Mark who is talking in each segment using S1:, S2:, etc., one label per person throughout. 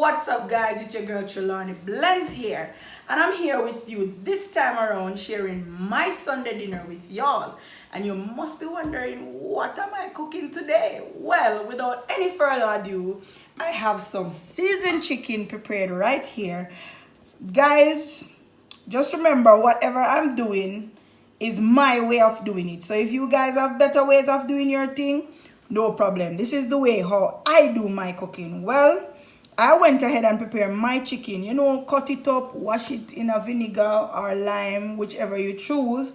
S1: What's up, guys? It's your girl Trelawny Blends here, and I'm here with you this time around sharing my Sunday dinner with y'all. And you must be wondering, what am I cooking today? Well, without any further ado, I have some seasoned chicken prepared right here. Guys, just remember, whatever I'm doing is my way of doing it. So if you guys have better ways of doing your thing, no problem. This is the way how I do my cooking. Well, I went ahead and prepared my chicken. You know, cut it up, wash it in a vinegar or lime, whichever you choose.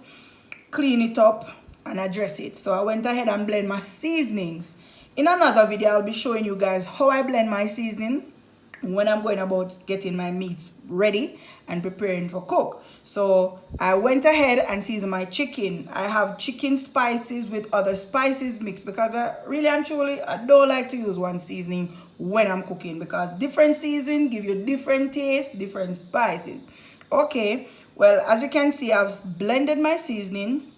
S1: Clean it up and address it. So I went ahead and blend my seasonings. In another video, I'll be showing you guys how I blend my seasoning when I'm going about getting my meats ready and preparing for cook. So I went ahead and seasoned my chicken. I have chicken spices with other spices mixed because I really and truly I don't like to use one seasoning when I'm cooking because different season give you different taste, different spices. Okay, well, as you can see, I've blended my seasoning,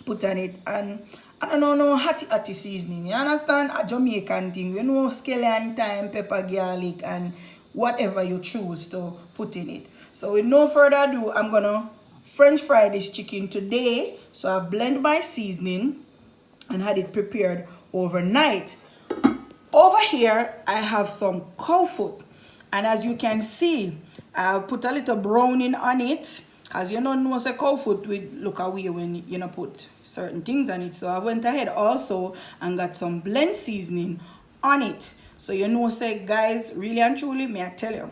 S1: put on it, and I don't know, no hatty seasoning. You understand? A Jamaican thing. You know, scallion, thyme, pepper, garlic, and whatever you choose to put in it. So with no further ado, I'm gonna French fry this chicken today. So I've blended my seasoning and had it prepared overnight. Over here, I have some cow foot. And as you can see, I've put a little browning on it. As you don't know, cow foot will look away when you know put certain things on it. So I went ahead also and got some blend seasoning on it. So you know, say guys, really and truly, may I tell you,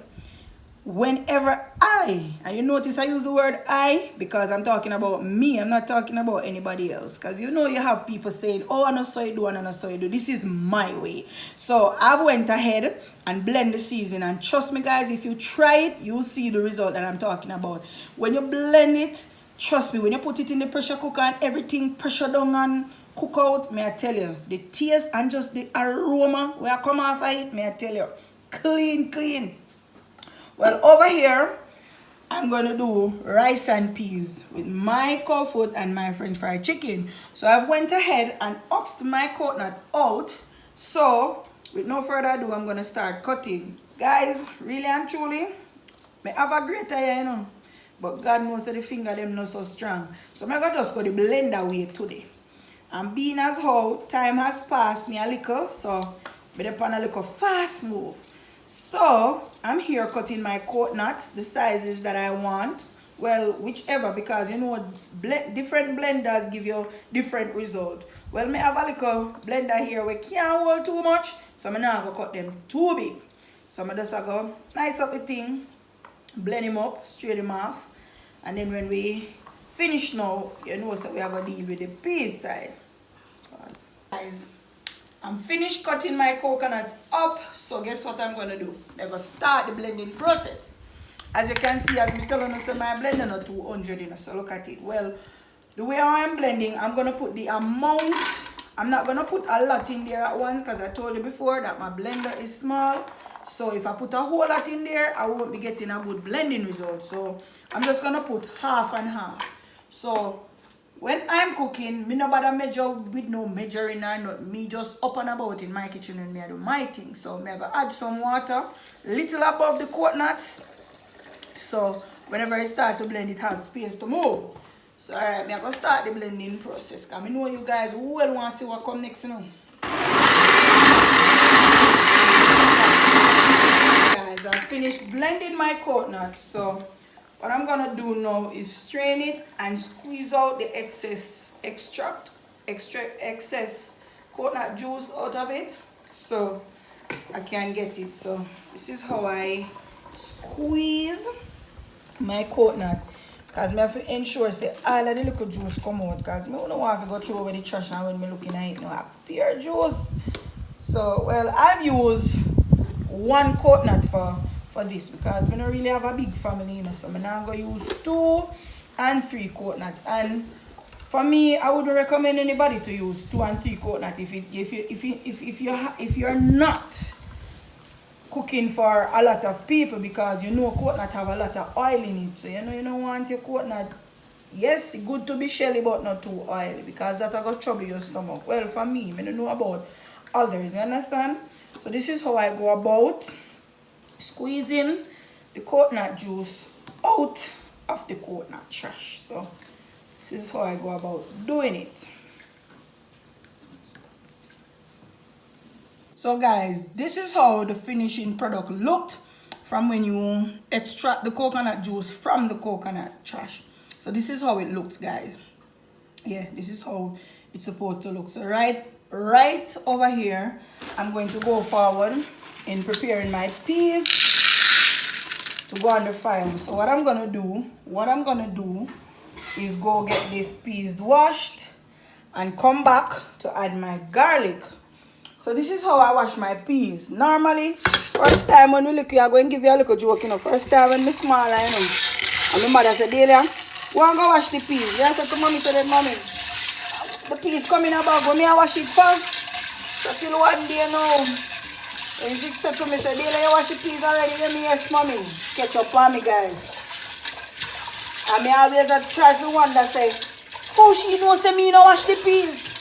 S1: whenever and you notice I use the word I because I'm talking about me, I'm not talking about anybody else. Because you know you have people saying, oh, I know so you do and I know so you do. This is my way. So I went ahead and blend the seasoning, and trust me guys, if you try it, you'll see the result that I'm talking about. When you blend it, trust me, when you put it in the pressure cooker and everything pressure down and cook out, may I tell you, the taste and just the aroma where I come off of it, may I tell you, clean. Well, over here, I'm going to do rice and peas with my cow foot and my French fried chicken. So I went ahead and oxed my coconut out. So, with no further ado, I'm going to start cutting. Guys, really and truly, I have a great eye, you know. But God knows that the finger them not so strong. So I'm going to just go the blender way today. And being as how time has passed me a little, so I'm upon a little fast move. So I'm here cutting my coconuts, the sizes that I want. Well, whichever, because you know different blenders give you different result. Well, I have a little blender here we can't hold too much, so I'm not going to cut them too big. So I'm just go nice up the thing, blend him up, straight him off, and then when we finish now, you know so we are going to deal with the peas side. Guys, I'm finished cutting my coconuts up, so guess what I'm going to do? I'm going to start the blending process. As you can see, as I'm telling you, my blender not 200, you know, so look at it. Well, the way I'm blending, I'm going to put the amount. I'm not going to put a lot in there at once because I told you before that my blender is small. So if I put a whole lot in there, I won't be getting a good blending result. So I'm just going to put half and half. So when I'm cooking, me no bother measure with no measuring or not. Me just up and about in my kitchen and me I do my thing. So me I go add some water, little above the coconuts. So whenever I start to blend, it has space to move. So alright, me I go start the blending process. Cause I know you guys well want to see what come next, you know. Guys, I finished blending my coconuts. So what I'm gonna do now is strain it and squeeze out the excess coconut juice out of it so I can get it. So this is how I squeeze my coconut, because I have to ensure say all of the little juice come out, because I don't want to go through over the trash and when I'm looking at it now pure juice. So well, I've used one coconut for this because we don't really have a big family, you know, so I'm now going to use 2 and 3 coconuts. And for me, I wouldn't recommend anybody to use 2 and 3 coconuts if you're not cooking for a lot of people, because you know coconut have a lot of oil in it. So you know you don't want your coconut, yes, good to be shelly but not too oily, because that will trouble your stomach. Well, for me, I don't know about others, you understand? So this is how I go about squeezing the coconut juice out of the coconut trash. So this is how I go about doing it. So guys, this is how the finishing product looked from when you extract the coconut juice from the coconut trash. So this is how it looks, guys. Yeah, this is how it's supposed to look. So right over here, I'm going to go forward in preparing my peas to go on the fire. So what I'm gonna do is go get these peas washed and come back to add my garlic. So this is how I wash my peas. Normally, first time when we look, I'm going to give you a little joke, you know. First time when me small, I know. And my mother said, Delia, go and go wash the peas. Then I said to mommy, mommy, the peas come in a bag, go me and wash it first. So till one day now, when she said to me, said, Delia, you wash the peas already? Let me, yes, mommy. Catch up on me, guys. And me always try to wonder, say, oh, she knows say me no wash the peas.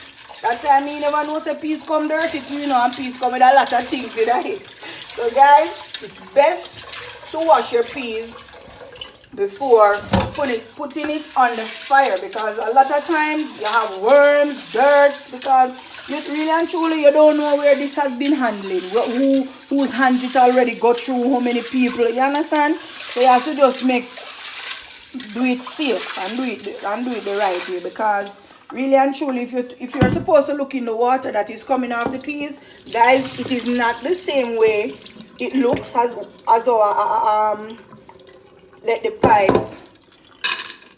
S1: That time me never know say peas come dirty too, you know, and peas come with a lot of things in it. So guys, it's best to wash your peas before putting it on the fire, because a lot of times you have worms, dirt, because you really and truly you don't know where this has been handling, whose hands it already got through, how many people, you understand? So you have to just do it safe and do it the right way, because really and truly, if you're supposed to look in the water that is coming off the peas, guys, it is not the same way it looks as our let the pipe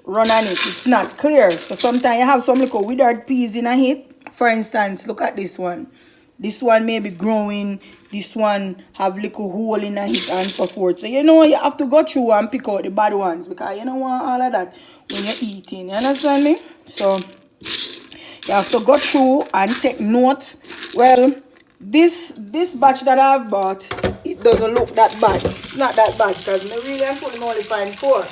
S1: run on it. It's not clear. So sometimes you have some little withered peas in a heap. For instance, look at this one. This one may be growing. This one have little hole in a heap and so forth. So you know you have to go through and pick out the bad ones, because you don't want all of that when you're eating. You understand me? So you have to go through and take note. Well, this batch that I've bought, it doesn't look that bad. It's not that bad, because I really and truly only find 4.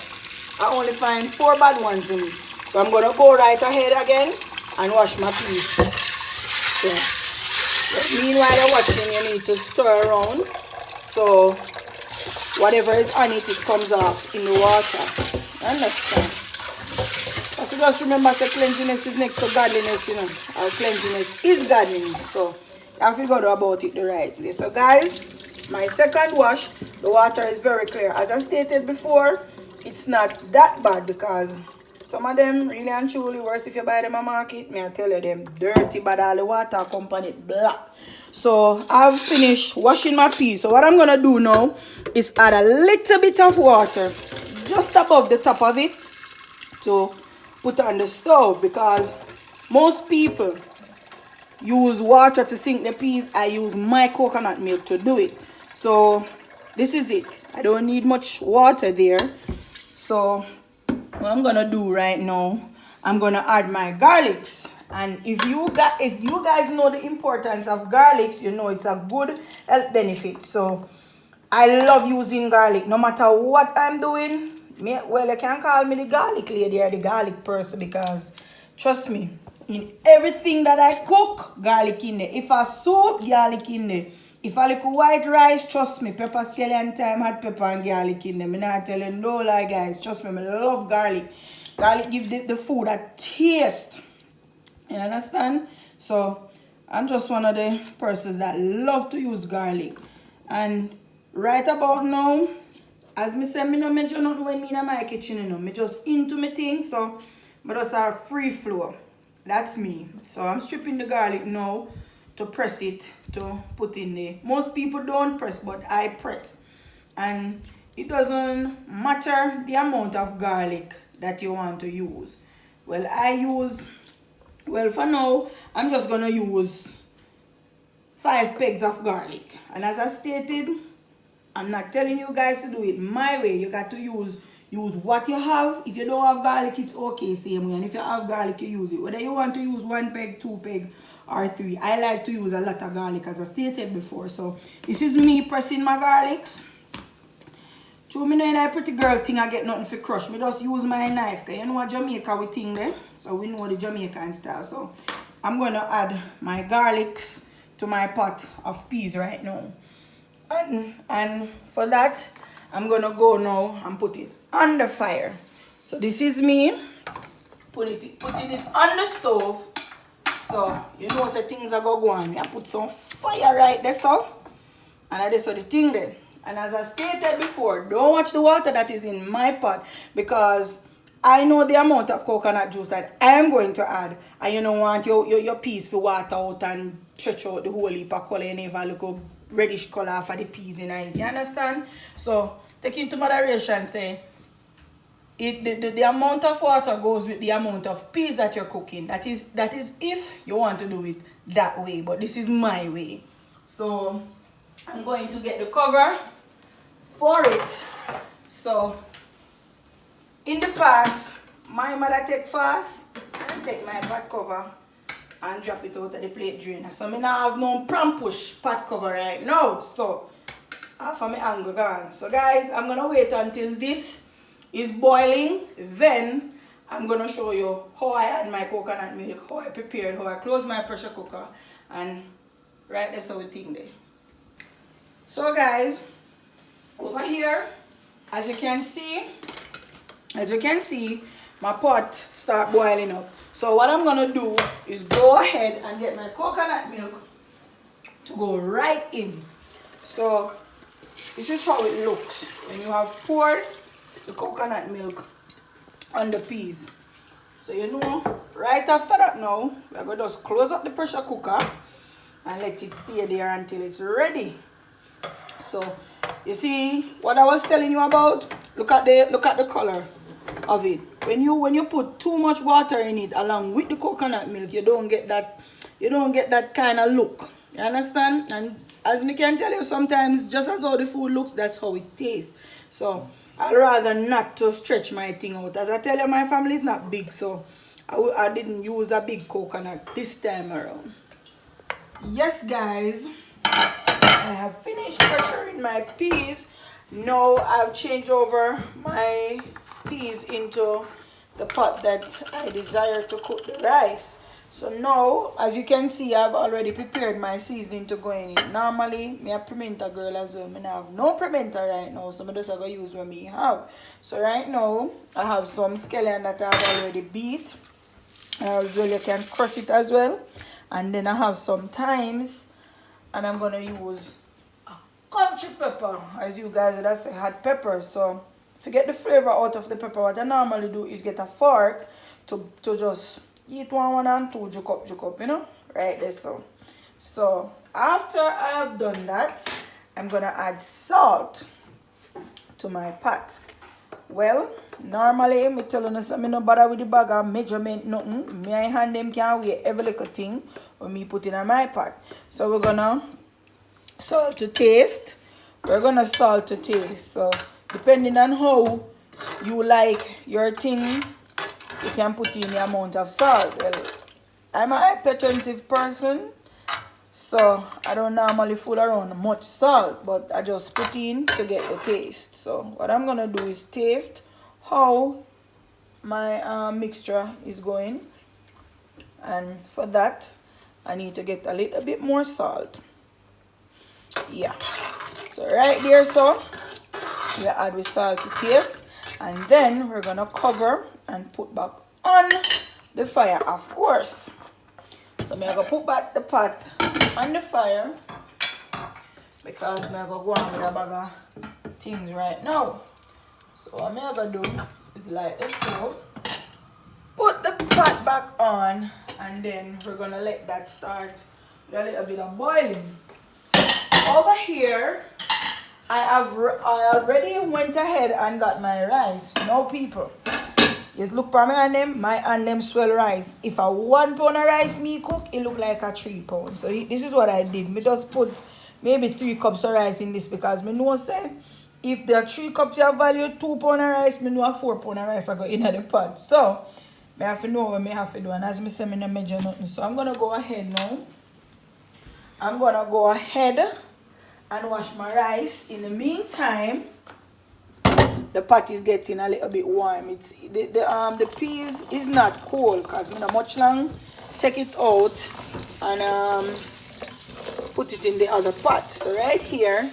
S1: I only find 4 bad ones in it. So I'm gonna go right ahead again and wash my peas. So meanwhile you're washing, you need to stir around so whatever is on it, it comes off in the water. Understand? So just remember that cleanliness is next to godliness, you know. Our cleanliness is godliness. So I have to go about it the right way. So guys, my second wash, the water is very clear. As I stated before, it's not that bad, because some of them really and truly worse if you buy them at market. May I tell you, them dirty, but all the water company black. So I've finished washing my peas. So what I'm gonna do now is add a little bit of water just above the top of it to put on the stove, because most people use water to sink the peas. I use my coconut milk to do it. So this is it. I don't need much water there. So what I'm gonna do right now, I'm gonna add my garlics. And if you guys know the importance of garlics, you know it's a good health benefit. So I love using garlic no matter what I'm doing. Well, you can call me the garlic lady or the garlic person, because trust me, in everything that I cook, garlic in there. If a soup, garlic in there. If I like white rice, trust me, pepper scallion thyme, hot pepper and garlic in there. I'm not telling no lie, guys. Trust me, I love garlic. Garlic gives the food a taste. You understand? So I'm just one of the persons that love to use garlic. And right about now, as me say, me no measure nothing when me in my kitchen, you know. Me just into me things, so I just are free flow. That's me. So I'm stripping the garlic now to press it to put in there. Most people don't press, but I press. And it doesn't matter the amount of garlic that you want to use. Well, for now, I'm just gonna use 5 pegs of garlic. And as I stated, I'm not telling you guys to do it my way. You got to use what you have. If you don't have garlic, it's okay, same way. And if you have garlic, you use it. Whether you want to use 1 peg, 2 peg, or 3. I like to use a lot of garlic, as I stated before. So this is me pressing my garlics. True, me know a pretty girl thing I get nothing for crush. Me just use my knife. Cause you know what Jamaica we think there. So we know the Jamaican style. So I'm going to add my garlics to my pot of peas right now. And for that, I'm gonna go now and put it on the fire. So this is me putting it on the stove. So you know, so things are gonna go on. I put some fire right there, so, and I just saw the thing there. And as I stated before, don't watch the water that is in my pot, because I know the amount of coconut juice that I am going to add, and you don't want your peas to water out and stretch out the whole heap of color. You never look a reddish color for the peas in it. You understand? So take into moderation, say the amount of water goes with the amount of peas that you're cooking. That is if you want to do it that way, but this is my way. So I'm going to get the cover for it. So in the past, my mother take fast and take my pot cover and drop it out of the plate drainer. So I now have no pram push pot cover right now. So half of my angle gone. So guys, I'm gonna wait until this is boiling. Then I'm gonna show you how I add my coconut milk, how I prepared, how I close my pressure cooker, and right there's everything there. So guys, over here, as you can see, my pot start boiling up. So what I'm gonna do is go ahead and get my coconut milk to go right in. So this is how it looks when you have poured the coconut milk on the peas. So you know, right after that now, we're gonna just close up the pressure cooker and let it stay there until it's ready. So you see what I was telling you about? Look at the color of it. When you put too much water in it along with the coconut milk, you don't get that kind of look. You understand? And as I can tell you, sometimes just as how the food looks, that's how it tastes. So I'd rather not to stretch my thing out. As I tell you, my family is not big, so I didn't use a big coconut this time around. Yes guys, I have finished pressuring my peas. Now I've changed over my peas into the pot that I desire to cook the rice. So now, as you can see, I've already prepared my seasoning to go in it. Normally, me a pimento girl as well. I have no pimento right now, so I'm just going to use what me have. So right now, I have some scallion that I've already beat. As well, you can crush it as well. And then I have some thymes, and I'm going to use a country pepper, as you guys would say, hot pepper. So to get the flavor out of the pepper, what I normally do is get a fork to just eat one and two juke up, you know, right there. So after I have done that, I'm gonna add salt to my pot. Well, normally me tell you so me no bother with the bag of measurement nothing. Me and hand them can weigh every little thing when me put in my pot. So we're gonna salt to taste. So depending on how you like your thing, you can put in the amount of salt. Well, I'm a hypertensive person, so I don't normally fool around much salt, but I just put in to get the taste. So what I'm gonna do is taste how my mixture is going, and for that I need to get a little bit more salt. Yeah, so right there, so we add with salt to taste, and then we're gonna cover and put back on the fire, of course. So I'm gonna put back the pot on the fire because I'm gonna go on with a bag of things right now. So what I'm gonna do is light the stove, put the pot back on, and then we're gonna let that start with a little bit of boiling. Over here, I already went ahead and got my rice. No people. Just look for my hand them swell rice. If a 1 pound of rice me cook, it look like a 3 pound. So this is what I did. Me just put maybe 3 cups of rice in this because me know say if there are 3 cups of value, 2 pound of rice, me know a 4 pound of rice I go in the pot. So me have to know what me have to do, and as me say, me no measure nothing. So I'm gonna go ahead now. I'm gonna go ahead and wash my rice. In the meantime, the pot is getting a little bit warm. It's the peas is not cold because me not much long take it out and put it in the other pot. So right here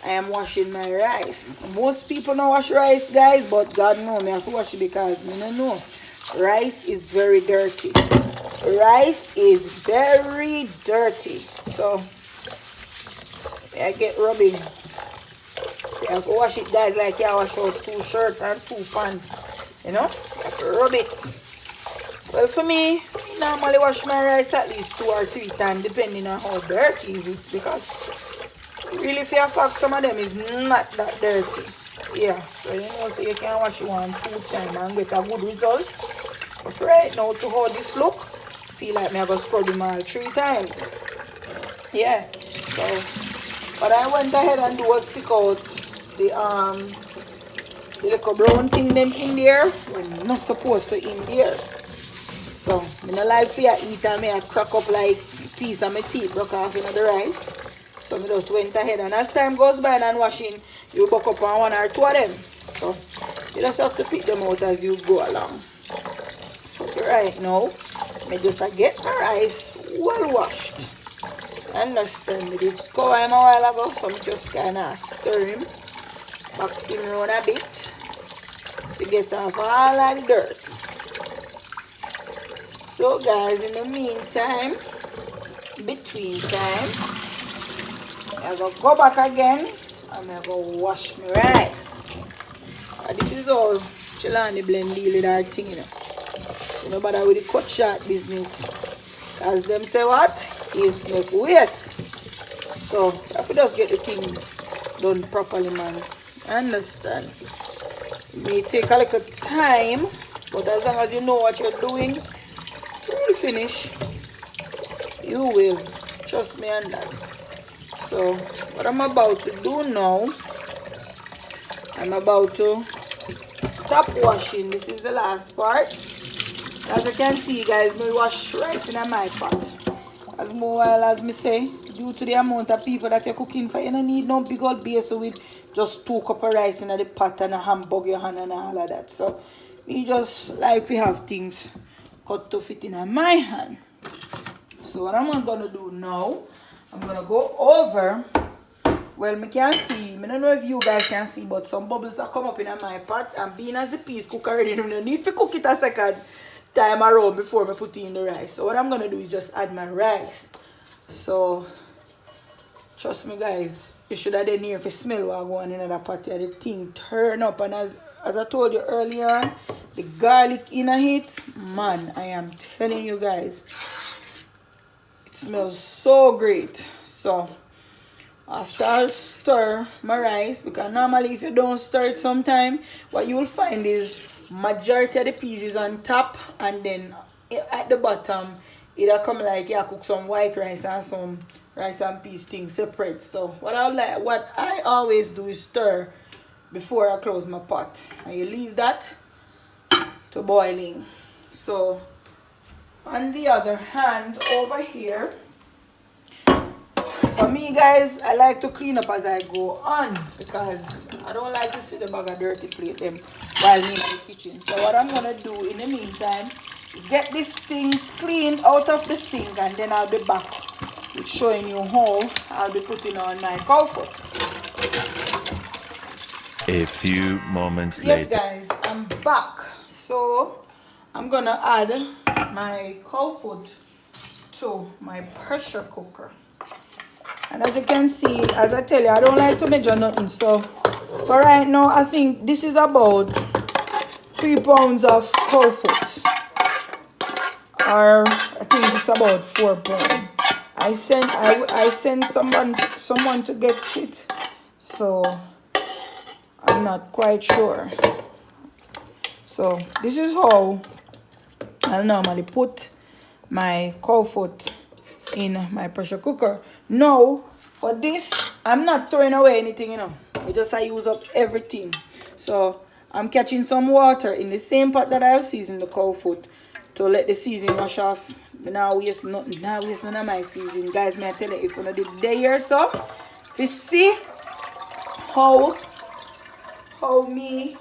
S1: I am washing my rice. Most people don't wash rice, guys, but God knows me have to wash it because me don't know. Rice is very dirty. Rice is very dirty. So I get rubbing. You have to wash it, guys, like you wash out 2 shirts and 2 pants. You know? You have to rub it. Well, for me, I normally wash my rice at least 2 or 3 times, depending on how dirty it is, because really, for a fact, some of them is not that dirty. Yeah, so you know, so you can wash it 1 2 times and get a good result. But right now, to how this look, I feel like me I go scrub them all 3 times. Yeah, so what I went ahead and do was pick out the little brown thing them in there. We're not supposed to in there. So, I don't like for you eat and I crack up like piece of my teeth broke off in the rice. So I just went ahead, and as time goes by and washing, you buck up on 1 or 2 of them. So you just have to pick them out as you go along. So right now, I just get my rice well washed. Understand, me did scour him a while ago, so I just kind of stir him, box him around a bit to get off all of the dirt. So guys, in the meantime, between time, I'm going to go back again and I'm going to wash my rice. This is all Trelawny blend deal with our thing, you know. So no bother with the cut short business. As them say what? Is make waste. So you have to just get the thing done properly, man. Understand? It may take a little time, but as long as you know what you're doing, you will finish. You will. Trust me on that. So what I'm about to do now, I'm about to stop washing. This is the last part. As you can see, guys, me wash rice in my pot. As more while as me say, due to the amount of people that you're cooking for, you don't need no big old base with just 2 cups of rice in the pot and a hamburger hand and all of that. So me just like we have things cut to fit in my hand. So what I'm gonna do now, I'm gonna go over. Well, me can see, I don't know if you guys can see, but some bubbles that come up in my pot, and being as a piece cook already, you don't need to cook it a second time around before I put it in the rice. So what I'm gonna do is just add my rice. So trust me, guys, you should have done here if you smell what going in the pot here. The thing turn up, and as I told you earlier, the garlic in it, man, I am telling you guys, it smells so great. So after I stir my rice, because normally if you don't stir it sometime, what you will find is majority of the pieces on top, and then at the bottom it'll come like you cook some white rice and some rice and peas things separate. So what I always do is stir before I close my pot, and you leave that to boiling. So on the other hand, over here, for me, guys, I like to clean up as I go on, because I don't like to see the bag of dirty plate them while in the kitchen. So what I'm gonna do in the meantime is get these things cleaned out of the sink, and then I'll be back with showing you how I'll be putting on my cow foot.
S2: A few moments
S1: later.
S2: later.
S1: Yes, guys, I'm back. So I'm gonna add my cow foot to my pressure cooker. And as you can see, as I tell you, I don't like to measure nothing. So for right now, I think this is about 3 pounds of cow foot. Or I think it's about 4 pounds. I sent someone to get it. So I'm not quite sure. So this is how I normally put my cow foot in my pressure cooker. Now for this, I'm not throwing away anything, you know. I use up everything. So I'm catching some water in the same pot that I have seasoned the cow foot to let the seasoning wash off. Now waste nothing. Now waste none of my seasoning. Guys, may I tell you, if you know the day or so, you see how me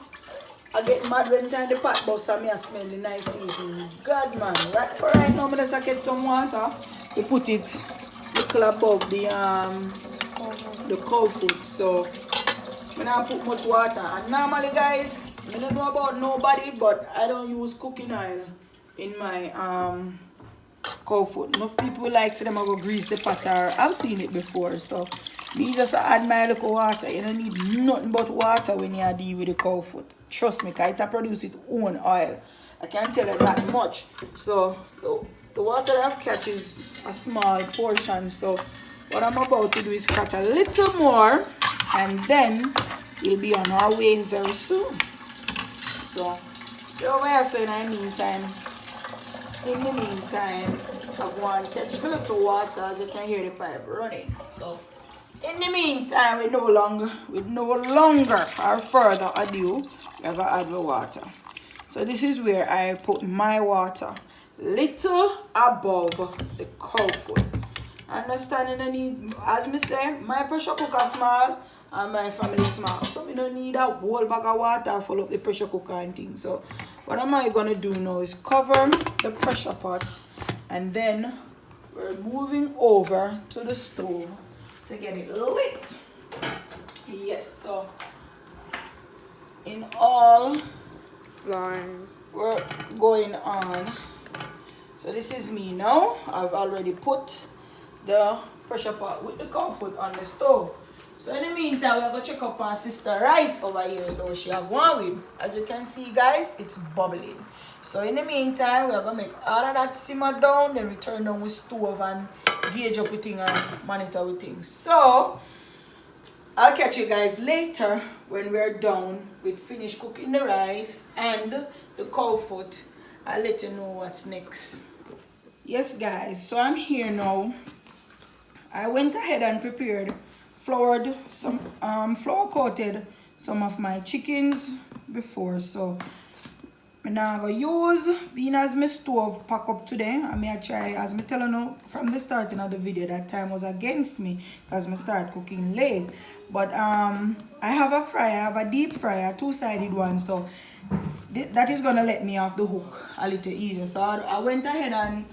S1: I get mad when time the pot bust and me I smell the nice seasoning. God, man, right for right now, I'm just get some water. We put it little above the the cow food. So I don't put much water. And normally guys, I don't know about nobody, but I don't use cooking oil in my cow food. Enough people like say them go grease the pot, or I've seen it before. So me just add my little water. You don't need nothing but water when you deal with the cow food. Trust me, cause it produce its own oil. I can't tell you that much. So the water I've catch is a small portion. So what I'm about to do is catch a little more, and then we'll be on our way very soon. So over here, so in the meantime, I go and catch a little water, as you can hear the pipe running. So in the meantime, with no longer or further ado, we're gonna add the water. So this is where I put my water, little above the cow food. Understanding I need, as me say, my pressure cooker small and my family small. So we don't need a whole bag of water full up the pressure cooker and things. So what am I gonna do now is cover the pressure pot, and then we're moving over to the stove to get it lit. Yes, so in all
S3: lines
S1: we're going on. So this is me now. I've already put the pressure pot with the cow food on the stove. So in the meantime, we're going to check up on Sister Rice over here. So she have one with. As you can see guys, it's bubbling. So in the meantime, we're going to make all of that simmer down. Then we turn down with stove and gauge up with things and monitor with things. So I'll catch you guys later when we're done with finish cooking the rice and the cow food. I'll let you know what's next. Yes guys, so I'm here now. I went ahead and prepared flour coated some of my chickens before. So I'm now gonna use, being as my stove pack up today, I may try, as me telling you from the starting of the video, that time was against me because I start cooking late. But I have a fryer, I have a deep fryer, two-sided one, so that is gonna let me off the hook a little easier. So I went ahead and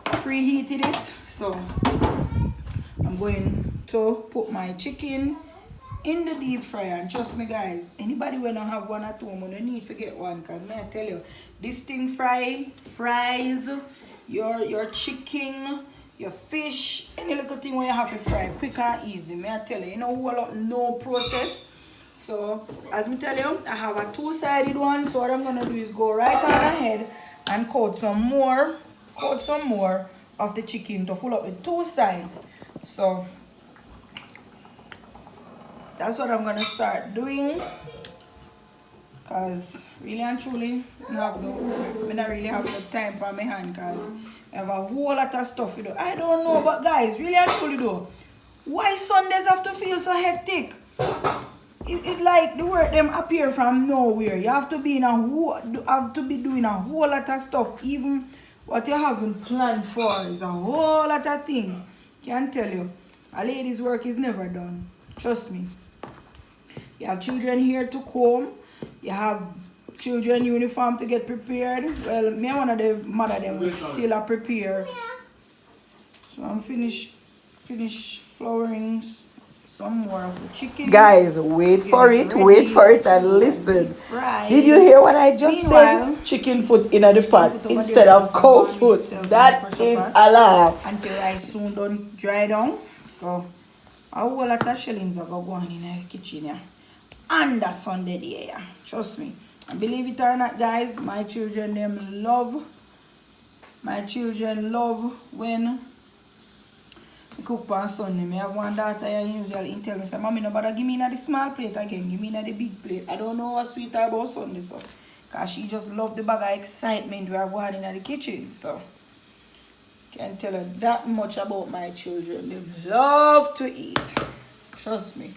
S1: preheated it. So I'm going to put my chicken in the deep fryer, and trust me guys, anybody when I have one at home, you need to get one, because may I tell you, this thing fries your chicken, your fish, any little thing where you have to fry quick and easy. May I tell you, no process. So as me tell you, I have a two-sided one. So what I'm gonna do is go right on ahead and coat some more of the chicken to full up the two sides. So that's what I'm gonna start doing, because really and truly I don't really have no time for my hand, because I have a whole lot of stuff to do. I don't know, but guys, really and truly though, why Sundays have to feel so hectic? It's like the work them appear from nowhere. You have to be doing a whole lot of stuff. Even what you haven't planned for is a whole lot of things. Can't tell you, a lady's work is never done. Trust me. You have children here to comb. You have children uniform to get prepared. Well, me and one of the mother them still are prepared. So I'm finish flouring some more of the chicken. Guys, wait for it and listen. Did you hear what I just said? Chicken foot in the pot instead of cow foot. That is a laugh. Until I soon don't dry down. So a whole lot of shillings are going on in the kitchen here. And a Sunday day, yeah. Trust me. And believe it or not, guys, my children love when I cook on Sunday. I have one daughter and usually tell me, say, Mommy, no bother give me the small plate again, give me the big plate. I don't know what's sweet about Sunday, so. Because she just love the bag of excitement we are going in the kitchen, so. Can't tell her that much about my children. They love to eat. Trust me.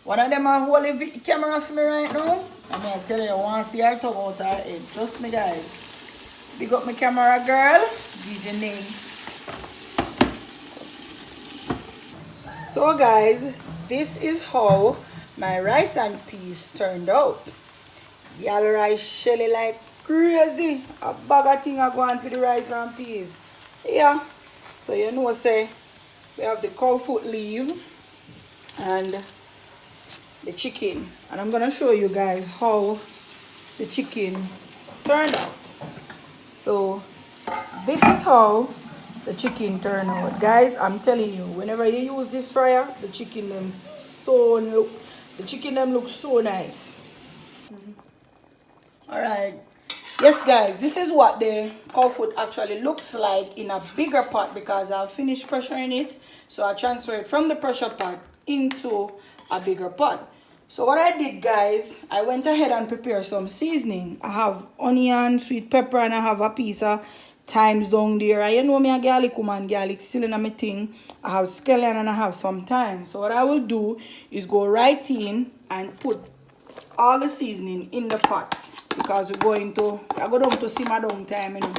S1: One of them are holding the camera for me right now. I mean, I tell you, I want to see her talk out her head. Trust me, guys. Big up my camera girl. Give your name. So, guys, this is how my rice and peas turned out. Y'all rice shelly like crazy. A bag of thing are going for the rice and peas. Yeah. So, you know, say, we have the cow foot leaf. and the chicken, and I'm gonna show you guys how the chicken turned out. So this is how the chicken turned out, guys. I'm telling you, whenever you use this fryer, the chicken them look so nice. All right, yes guys, this is what the cow foot actually looks like in a bigger pot, because I've finished pressuring it, so I transfer it from the pressure pot into a bigger pot. So what I did, guys, I went ahead and prepared some seasoning. I have onion, sweet pepper, and I have a piece of thyme down there. And you know me a garlic woman, garlic still in my thing. I have scallion and I have some thyme. So what I will do is go right in and put all the seasoning in the pot, because we're going to, I go down to simmer down time, you know.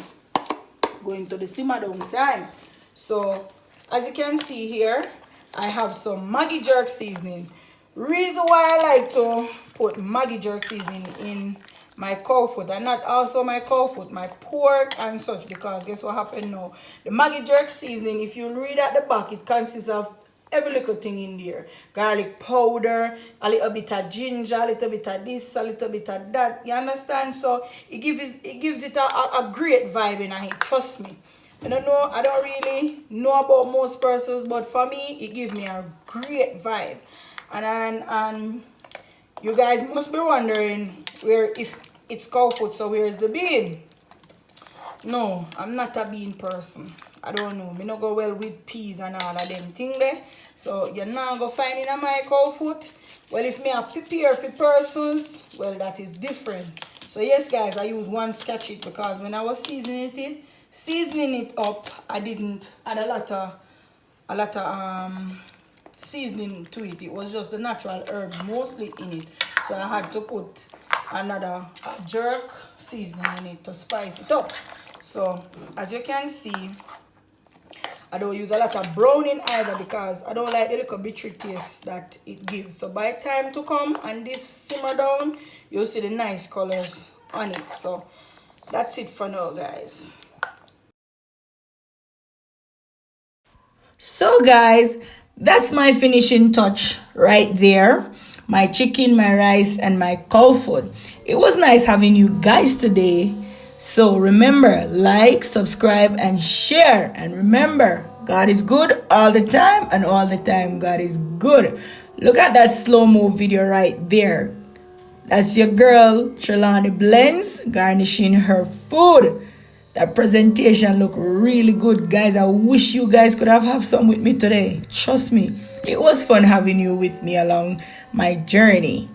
S1: Going to the simmer down time. So as you can see here, I have some Maggi jerk seasoning. Reason why I like to put Maggi jerk seasoning in my cow foot and not also my cow foot, my pork and such, because guess what happened now? The Maggi jerk seasoning, if you read at the back, it consists of every little thing in there. Garlic powder, a little bit of ginger, a little bit of this, a little bit of that. You understand? So it gives it a great vibe in it. Trust me. I don't really know about most persons, but for me, it gives me a great vibe. And you guys must be wondering if it's cow foot, so where's the bean? No, I'm not a bean person. I don't know. Me not go well with peas and all of them thing there. So you're not gonna find in a my cow foot. Well, if me a prepare for persons, well, that is different. So yes, guys, I use one scotch it, because when I was seasoning it up, I didn't add a lot of seasoning to it. It was just the natural herbs mostly in it, so I had to put another jerk seasoning in it to spice it up. So as you can see, I don't use a lot of browning either, because I don't like the little bittery taste that it gives. So by time to come and this simmer down, you'll see the nice colors on it. So that's it for now, guys. So guys, that's my finishing touch right there. My chicken, my rice, and my cow food. It was nice having you guys today. So remember, like, subscribe, and share. And remember, God is good all the time, and all the time God is good. Look at that slow-mo video right there. That's your girl, Trelawny blendz, garnishing her food. That presentation looked really good, guys. I wish you guys could have some with me today. Trust me, it was fun having you with me along my journey.